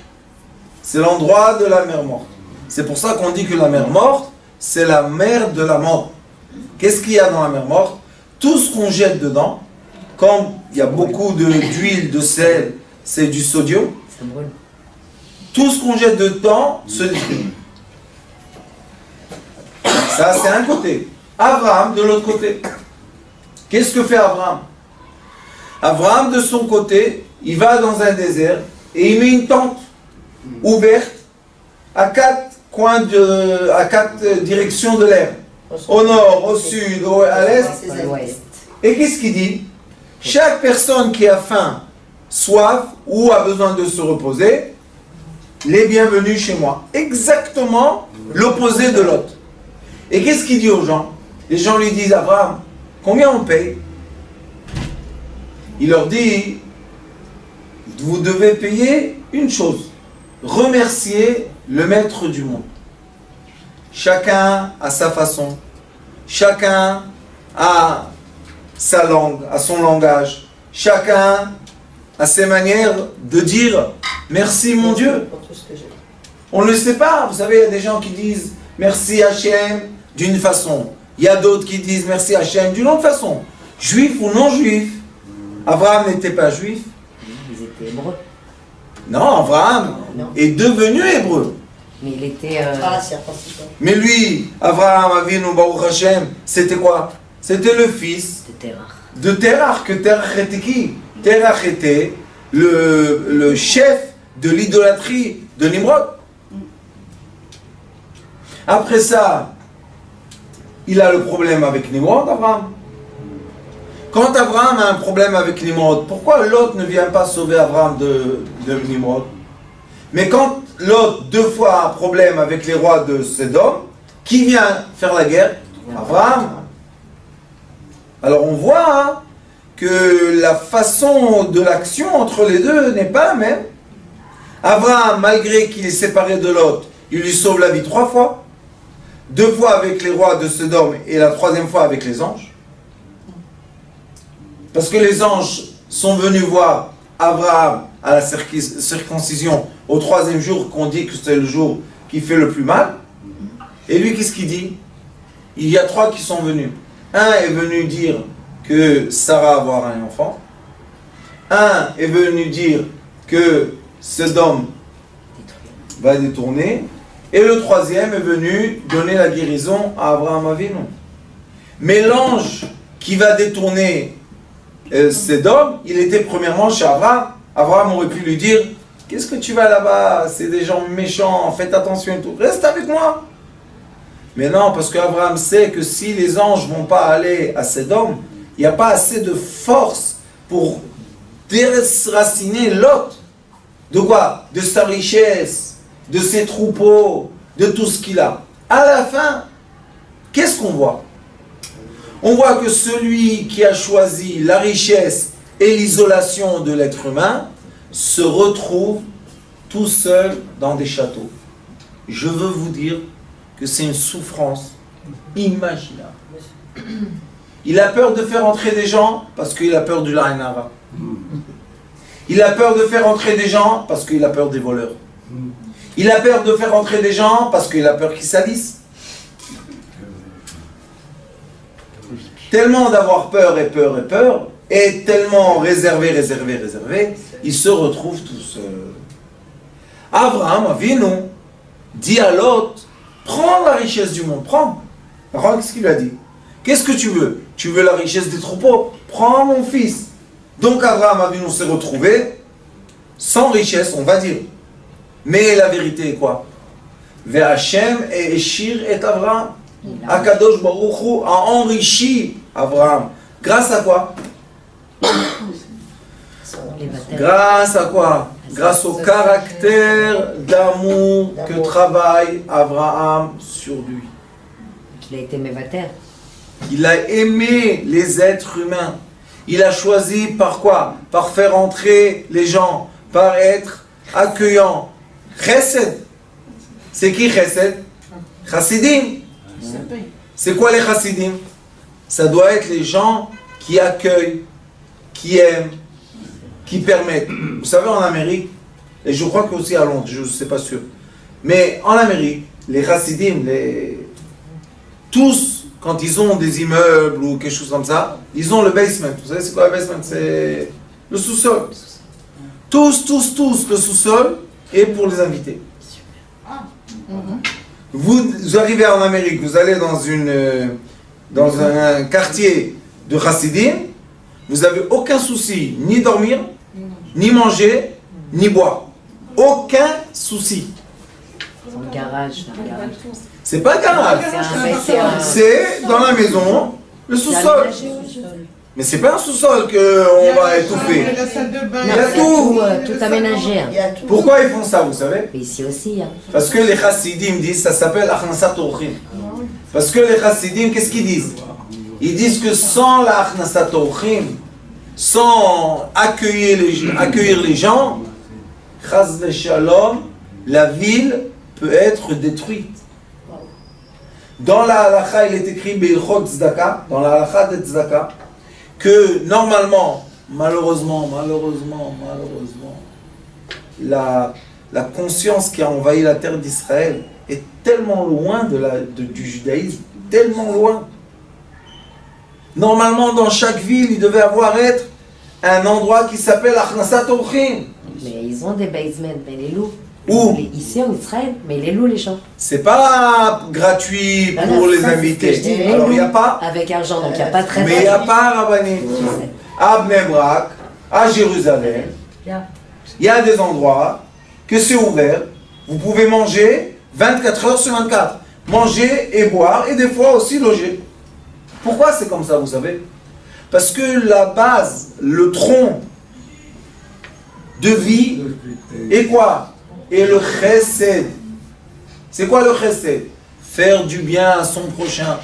C'est l'endroit de la mer morte. C'est pour ça qu'on dit que la mer morte, c'est la mer de la mort. Qu'est-ce qu'il y a dans la mer morte? Tout ce qu'on jette dedans, comme il y a beaucoup d'huile, de sel, c'est du sodium. Tout ce qu'on jette dedans se détruit. Ça, c'est un côté. Abraham, de l'autre côté. Qu'est-ce que fait Abraham? Abraham, de son côté, il va dans un désert et il met une tente ouverte à quatre directions de l'air. Au nord, au sud, à l'est. Et qu'est-ce qu'il dit? Chaque personne qui a faim, soif ou a besoin de se reposer, les bienvenus chez moi. Exactement l'opposé de l'autre. Et qu'est-ce qu'il dit aux gens? Les gens lui disent, Abraham, combien on paye? Il leur dit, vous devez payer une chose, remercier le maître du monde. Chacun a sa façon, chacun a sa langue, a son langage, chacun a ses manières de dire merci mon Dieu. On ne le sait pas, vous savez, il y a des gens qui disent merci Hachem d'une façon, il y a d'autres qui disent merci Hachem d'une autre façon, juif ou non juif. Abraham n'était pas juif. Ils étaient hébreux. Non, Abraham est devenu hébreu. Mais il était... Mais lui, Abraham Avinu Baruch Hashem, c'était quoi? C'était le fils de Terach. Que Terach était qui? Terach était le chef de l'idolâtrie de Nimrod. Après ça, il a le problème avec Nimrod, Abraham. Quand Abraham a un problème avec Nimrod, pourquoi Lot ne vient pas sauver Abraham de Nimrod? Mais quand Lot, deux fois, a un problème avec les rois de Sodome, qui vient faire la guerre? Abraham. Alors on voit que la façon de l'action entre les deux n'est pas la même. Abraham, malgré qu'il est séparé de Lot, il lui sauve la vie 3 fois. 2 fois avec les rois de Sodome et la 3e fois avec les anges. Parce que les anges sont venus voir Abraham à la circoncision au 3e jour, qu'on dit que c'est le jour qui fait le plus mal. Et lui, qu'est-ce qu'il dit? Il y a 3 qui sont venus. Un est venu dire que Sarah va avoir un enfant. Un est venu dire que Sodome va détourner. Et le 3e est venu donner la guérison à Abraham Avinu. Mais l'ange qui va détourner Sodome, il était premièrement chez Abraham. Abraham aurait pu lui dire, qu'est-ce que tu vas là-bas? C'est des gens méchants, faites attention et tout. Reste avec moi. Mais non, parce qu'Abraham sait que si les anges ne vont pas aller à Sodome, il n'y a pas assez de force pour déraciner Lot. De quoi? De sa richesse, de ses troupeaux, de tout ce qu'il a. À la fin, qu'est-ce qu'on voit? On voit que celui qui a choisi la richesse et l'isolation de l'être humain se retrouve tout seul dans des châteaux. Je veux vous dire que c'est une souffrance imaginable. Il a peur de faire entrer des gens parce qu'il a peur du Laïn Hara. Il a peur de faire entrer des gens parce qu'il a peur des voleurs. Il a peur de faire entrer des gens parce qu'il a peur qu'ils salissent. Tellement d'avoir peur et peur et peur, et tellement réservé, il se retrouve tout seul. Abraham Avinu dit à Lot, prends la richesse du monde, prends. Alors, qu'est-ce qu'il a dit? Qu'est-ce que tu veux? Tu veux la richesse des troupeaux? Prends mon fils. Donc Abraham Avinu s'est retrouvé sans richesse, on va dire. Mais la vérité est quoi? Ve'Hashem et Eshir et Abraham. Akadosh Baruch Hu a enrichi Abraham. Grâce à quoi? Grâce à quoi? Grâce au caractère d'amour que travaille Abraham sur lui. Il a été mévater. Il a aimé les êtres humains. Il a choisi par quoi? Par faire entrer les gens, par être accueillant. Chesed. C'est qui Chesed? Chassidim. C'est quoi les Chassidim? Ça doit être les gens qui accueillent, qui aiment, qui permettent. Vous savez, en Amérique, et je crois qu'aussi à Londres, je ne sais pas sûr, mais en Amérique, les Chassidim, tous, quand ils ont des immeubles ou quelque chose comme ça, ils ont le basement. Vous savez c'est quoi le basement? C'est le sous-sol. Tous, le sous-sol est pour les invités. Vous arrivez en Amérique, vous allez dans un quartier de Chassidim, vous n'avez aucun souci, ni dormir, ni manger, ni boire. Aucun souci. C'est un garage. C'est pas un garage. C'est dans la maison, le sous-sol. Mais c'est pas un sous-sol qu'on va étouffer. Il y a tout aménagé. Pourquoi ils font ça, vous savez? Ici aussi. Parce que les Chassidim disent, ça s'appelle Achnasat Orchim. Parce que les Chassidim, qu'est-ce qu'ils disent? Ils disent que sans la Achnasat Orchim, sans accueillir les gens, Chaz v'Shalom, la ville peut être détruite. Dans la halakha, il est écrit Beilchot Tzedaka, dans la halakha de Tzedaka, que normalement, malheureusement, la conscience qui a envahi la terre d'Israël est tellement loin du judaïsme, tellement loin. Normalement, dans chaque ville, il devait être un endroit qui s'appelle Achnasat Orchim. Mais ils ont des basements, mais les loups. Où? Ici en Israël, mais les loups, les gens. C'est pas gratuit pour les invités. Alors il n'y a pas. Avec argent, donc il n'y a pas très. Mais il n'y a pas Rabbanim. À Bnei Brak, à Jérusalem, il y a des endroits que c'est ouvert. Vous pouvez manger 24 heures sur 24. Manger et boire et des fois aussi loger. Pourquoi c'est comme ça, vous savez? Parce que la base, le tronc de vie est quoi? Et le chesed. C'est quoi le chesed? Faire du bien à son prochain.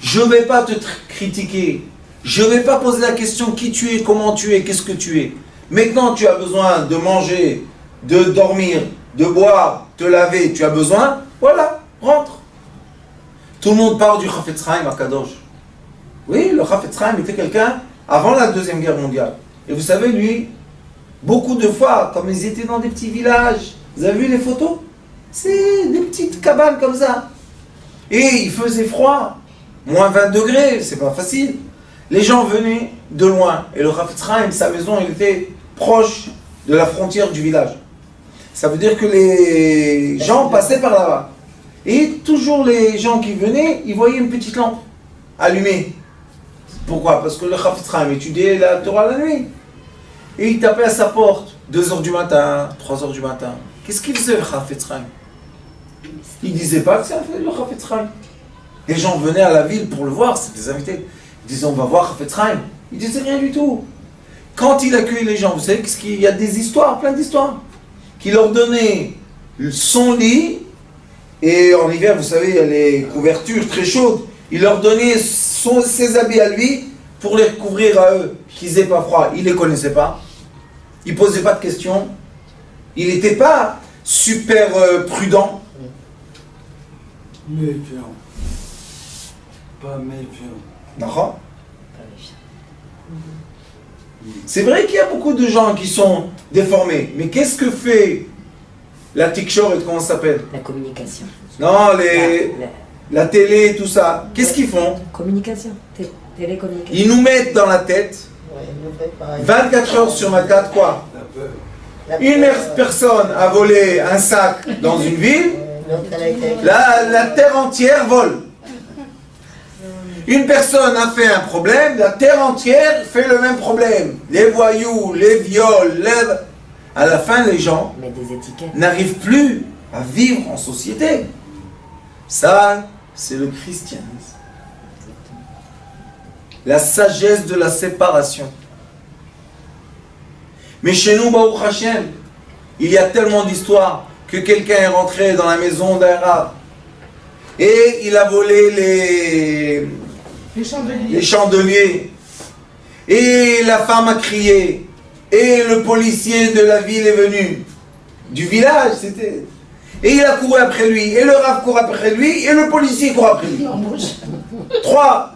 Je ne vais pas te critiquer. Je ne vais pas poser la question qui tu es, comment tu es, qu'est-ce que tu es. Maintenant, tu as besoin de manger, de dormir, de boire, te laver. Tu as besoin, voilà, rentre. Tout le monde parle du Chafetz Chaim à Kadosh. Oui, le Chafetz Chaim était quelqu'un avant la Deuxième Guerre mondiale. Et vous savez, lui, beaucoup de fois, comme ils étaient dans des petits villages, vous avez vu les photos? C'est des petites cabanes comme ça. Et il faisait froid, moins 20 degrés, c'est pas facile. Les gens venaient de loin. Et le Chafetz Chaim, sa maison, il était proche de la frontière du village. Ça veut dire que les gens passaient par là-bas. Et toujours les gens qui venaient, ils voyaient une petite lampe allumée. Pourquoi? Parce que le Chafetz Chaim étudiait la Torah la nuit. Et il tapait à sa porte, 2h du matin, 3h du matin. Qu'est-ce qu'il faisait le Chafetz Chaim? Il ne disait pas que c'est le Chafetz Chaim. Les gens venaient à la ville pour le voir, c'était des invités. Ils disaient on va voir Chafetz Chaim. Il disait rien du tout. Quand il accueillait les gens, vous savez qu'il y a des histoires, plein d'histoires, qui leur donnait son lit, et en hiver, vous savez, il y a les couvertures très chaudes, il leur donnait ses habits à lui pour les recouvrir à eux, qu'ils n'aient pas froid. Il ne les connaissait pas, il ne posait pas de questions, il n'était pas super prudent. Méfiant. Pas méfiant. D'accord? C'est vrai qu'il y a beaucoup de gens qui sont déformés, mais qu'est-ce que fait la Tikshor, comment ça s'appelle? La communication. Non, la télé, tout ça. Qu'est-ce qu'ils font? Communication. Télécommunication. Ils nous mettent dans la tête 24 heures sur 24 quoi? Une personne a volé un sac dans une ville, la terre entière vole. Une personne a fait un problème, la terre entière fait le même problème. Les voyous, les viols, à la fin les gens n'arrivent plus à vivre en société. Ça, c'est le christianisme. La sagesse de la séparation. Mais chez nous, Baruch Hashem, il y a tellement d'histoires que quelqu'un est rentré dans la maison d'un rave et il a volé les chandeliers. Et la femme a crié. Et le policier de la ville est venu. Du village, c'était. Et il a couru après lui. Et le rave court après lui. Et le policier court après lui. 3.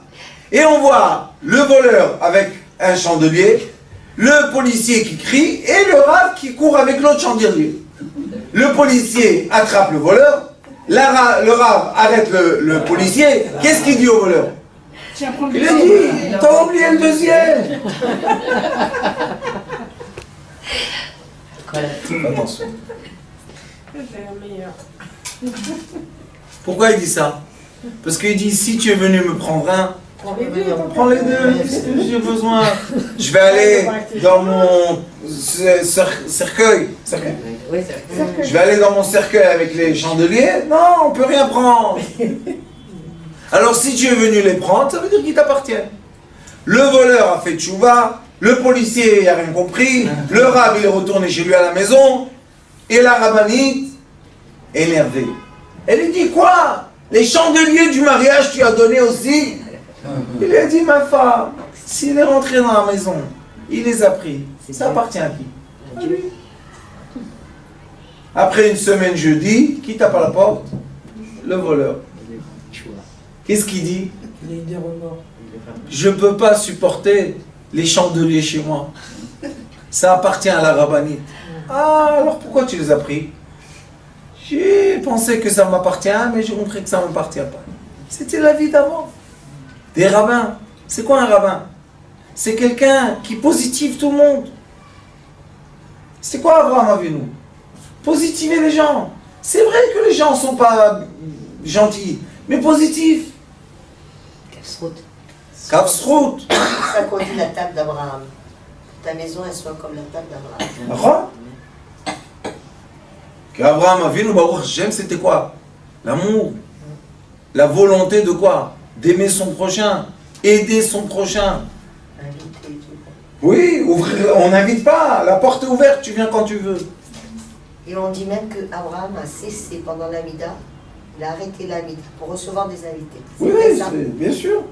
Et on voit le voleur avec un chandelier, le policier qui crie, et le rave qui court avec l'autre chandelier. Le policier attrape le voleur, le rave arrête le policier. Qu'est-ce qu'il dit au voleur? Il a dit, t'as oublié le deuxième. Attention. Pourquoi il dit ça? Parce qu'il dit, si tu es venu me prendre un, prends les deux, qu'est-ce que j'ai besoin? Je vais aller dans mon cercueil. Je vais aller dans mon cercueil avec les chandeliers. Non, on ne peut rien prendre. Alors si tu es venu les prendre, ça veut dire qu'ils t'appartiennent. Le voleur a fait tchouva, le policier n'a rien compris, le rab il est retourné chez lui à la maison, et la rabbinite, énervée. Elle lui dit quoi? Les chandeliers du mariage tu as donné aussi? Il lui a dit ma femme, s'il est rentré dans la maison, il les a pris, ça appartient à qui? À lui. Après une semaine jeudi, qui tape à la porte? Le voleur. Qu'est-ce qu'il dit? Je ne peux pas supporter les chandeliers chez moi. Ça appartient à la rabbinite. Ah, alors pourquoi tu les as pris? J'ai pensé que ça m'appartient, mais j'ai compris que ça ne m'appartient pas. C'était la vie d'avant. Des rabbins. C'est quoi un rabbin? C'est quelqu'un qui positive tout le monde. C'est quoi Abraham Avinu? Positiver les gens. C'est vrai que les gens ne sont pas gentils, mais positifs. Kapsrout. C'est ça qu'on dit la table d'Abraham. Ta maison, elle soit comme la table d'Abraham. Qu'Abraham Avinu, Baruch Hashem, c'était quoi? L'amour. La volonté de quoi? D'aimer son prochain. Aider son prochain. Oui, on n'invite pas. La porte est ouverte, tu viens quand tu veux. Et on dit même qu'Abraham a cessé pendant l'Amida. Il a arrêté l'Amida pour recevoir des invités. Oui, bien sûr.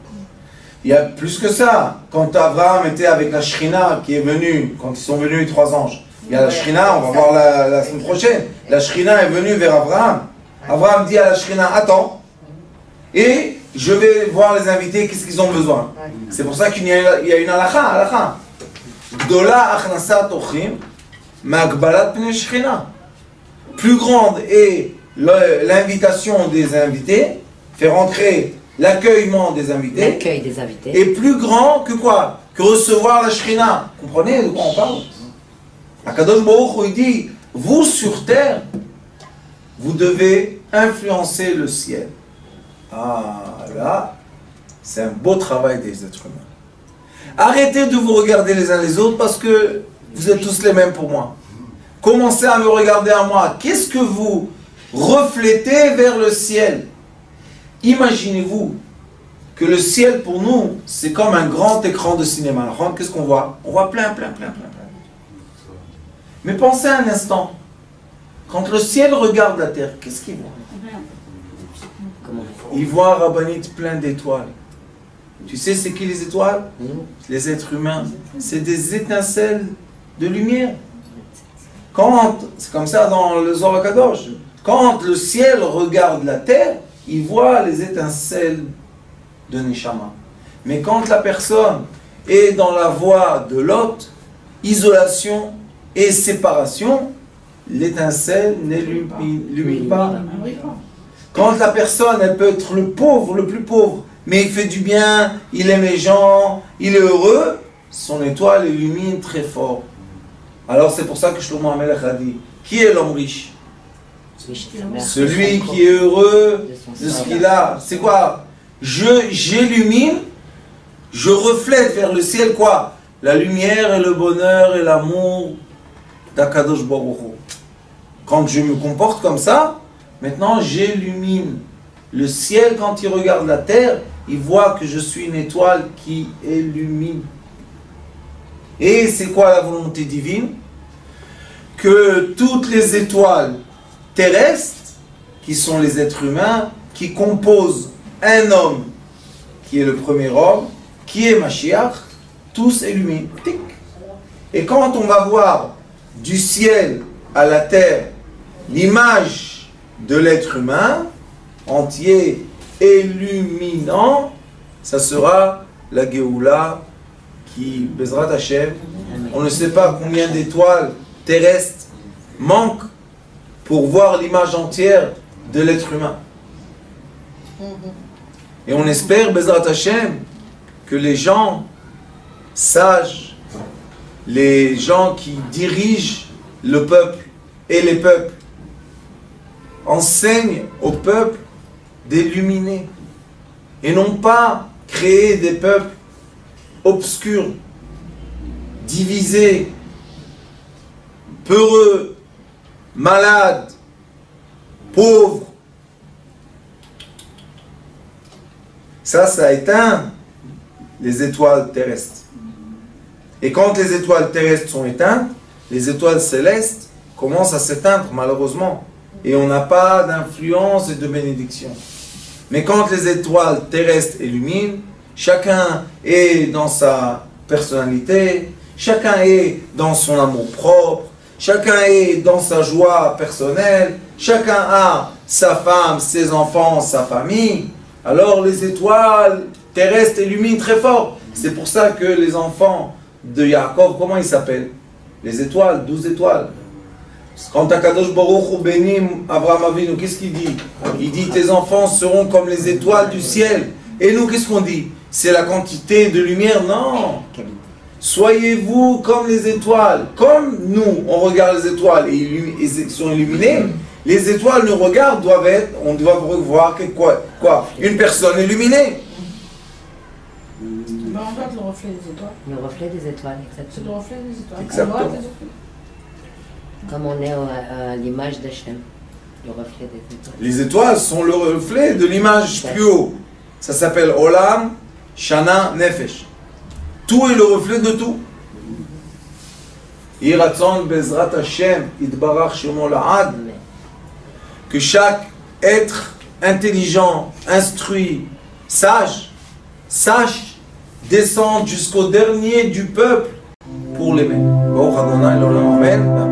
Il y a plus que ça. Quand Abraham était avec la Shrina qui est venue, quand ils sont venus les 3 anges, il y a la Shrina, on va voir la semaine prochaine. La Shrina est venue vers Abraham. Abraham dit à la Shrina, attends, et je vais voir les invités, qu'est-ce qu'ils ont besoin. C'est pour ça qu'il y a une halakha. Gdola achnasat ochim, ma'agbalat pnei Shrina. Plus grande est l'invitation des invités, faire rentrer l'accueillement des invités. L'accueil des invités. Et plus grand que quoi? Que recevoir la Shrina. Vous comprenez de quoi on parle? Akadosh Baruch Hu, il dit, vous sur terre, vous devez influencer le ciel. Ah là, c'est un beau travail des êtres humains. Arrêtez de vous regarder les uns les autres parce que vous êtes tous les mêmes pour moi. Commencez à me regarder à moi. Qu'est-ce que vous reflétez vers le ciel? Imaginez-vous que le ciel pour nous, c'est comme un grand écran de cinéma. Qu'est-ce qu'on voit? On voit plein. Mais pensez un instant. Quand le ciel regarde la terre, qu'est-ce qu'il voit? Il voit un rabbinit plein d'étoiles. Tu sais c'est qui les étoiles? Les êtres humains. C'est des étincelles de lumière. C'est comme ça dans le Zohar Kadosh. Quand le ciel regarde la terre, il voit les étincelles de Neshama. Mais quand la personne est dans la voie de Lot, isolation et séparation, l'étincelle n'illumine pas. Quand la personne, elle peut être le pauvre, le plus pauvre, mais il fait du bien, il aime les gens, il est heureux, son étoile illumine très fort. Alors c'est pour ça que Shlomo HaMelech a dit, qui est l'homme riche? Celui qui est heureux de ce qu'il a. C'est quoi? J'illumine, je reflète vers le ciel quoi? La lumière et le bonheur et l'amour d'Akadosh Baruch Hu. Quand je me comporte comme ça, maintenant j'illumine le ciel. Quand il regarde la terre, il voit que je suis une étoile qui illumine. Et c'est quoi la volonté divine? Que toutes les étoiles terrestres, qui sont les êtres humains, qui composent un homme, qui est le premier homme, qui est Mashiach, tous illuminent. Tic. Et quand on va voir du ciel à la terre l'image de l'être humain, entier, illuminant, ça sera la Géoula qui, Bezrat Hashem, on ne sait pas combien d'étoiles terrestres manquent pour voir l'image entière de l'être humain. Et on espère, Bezrat Hashem, que les gens sages, les gens qui dirigent le peuple et les peuples, enseignent au peuple d'illuminer et non pas créer des peuples obscurs, divisés, peureux, malades, pauvres. Ça éteint les étoiles terrestres. Et quand les étoiles terrestres sont éteintes, les étoiles célestes commencent à s'éteindre malheureusement. Et on n'a pas d'influence et de bénédiction. Mais quand les étoiles terrestres illuminent, chacun est dans sa personnalité, chacun est dans son amour propre, chacun est dans sa joie personnelle, chacun a sa femme, ses enfants, sa famille. Alors les étoiles terrestres illuminent très fort. C'est pour ça que les enfants de Yaakov, comment ils s'appellent? Les étoiles, 12 étoiles. Quand Akadosh Baruch Hu bénit Abraham Avinu, qu'est-ce qu'il dit? Il dit tes enfants seront comme les étoiles du ciel. Et nous, qu'est-ce qu'on dit? C'est la quantité de lumière? Non. Soyez-vous comme les étoiles. Comme nous, on regarde les étoiles et ils sont illuminés. Les étoiles nous regardent, on doit voir quoi? Une personne illuminée. Ben, en fait, le reflet des étoiles. Le reflet des étoiles, C'est exactement. le reflet des étoiles. Exactement. On voit des étoiles. Comme on est à l'image d'Hachem, le reflet des étoiles. Les étoiles sont le reflet de l'image plus haut. Ça s'appelle Olam, Shana, Nefesh. Tout est le reflet de tout. Yiratzon Bezrat Hashem, Idbarach Shemo La'ad. Que chaque être intelligent, instruit, sage, sache descendre jusqu'au dernier du peuple pour l'aimer. Baruch Adonai l'Olam Amen.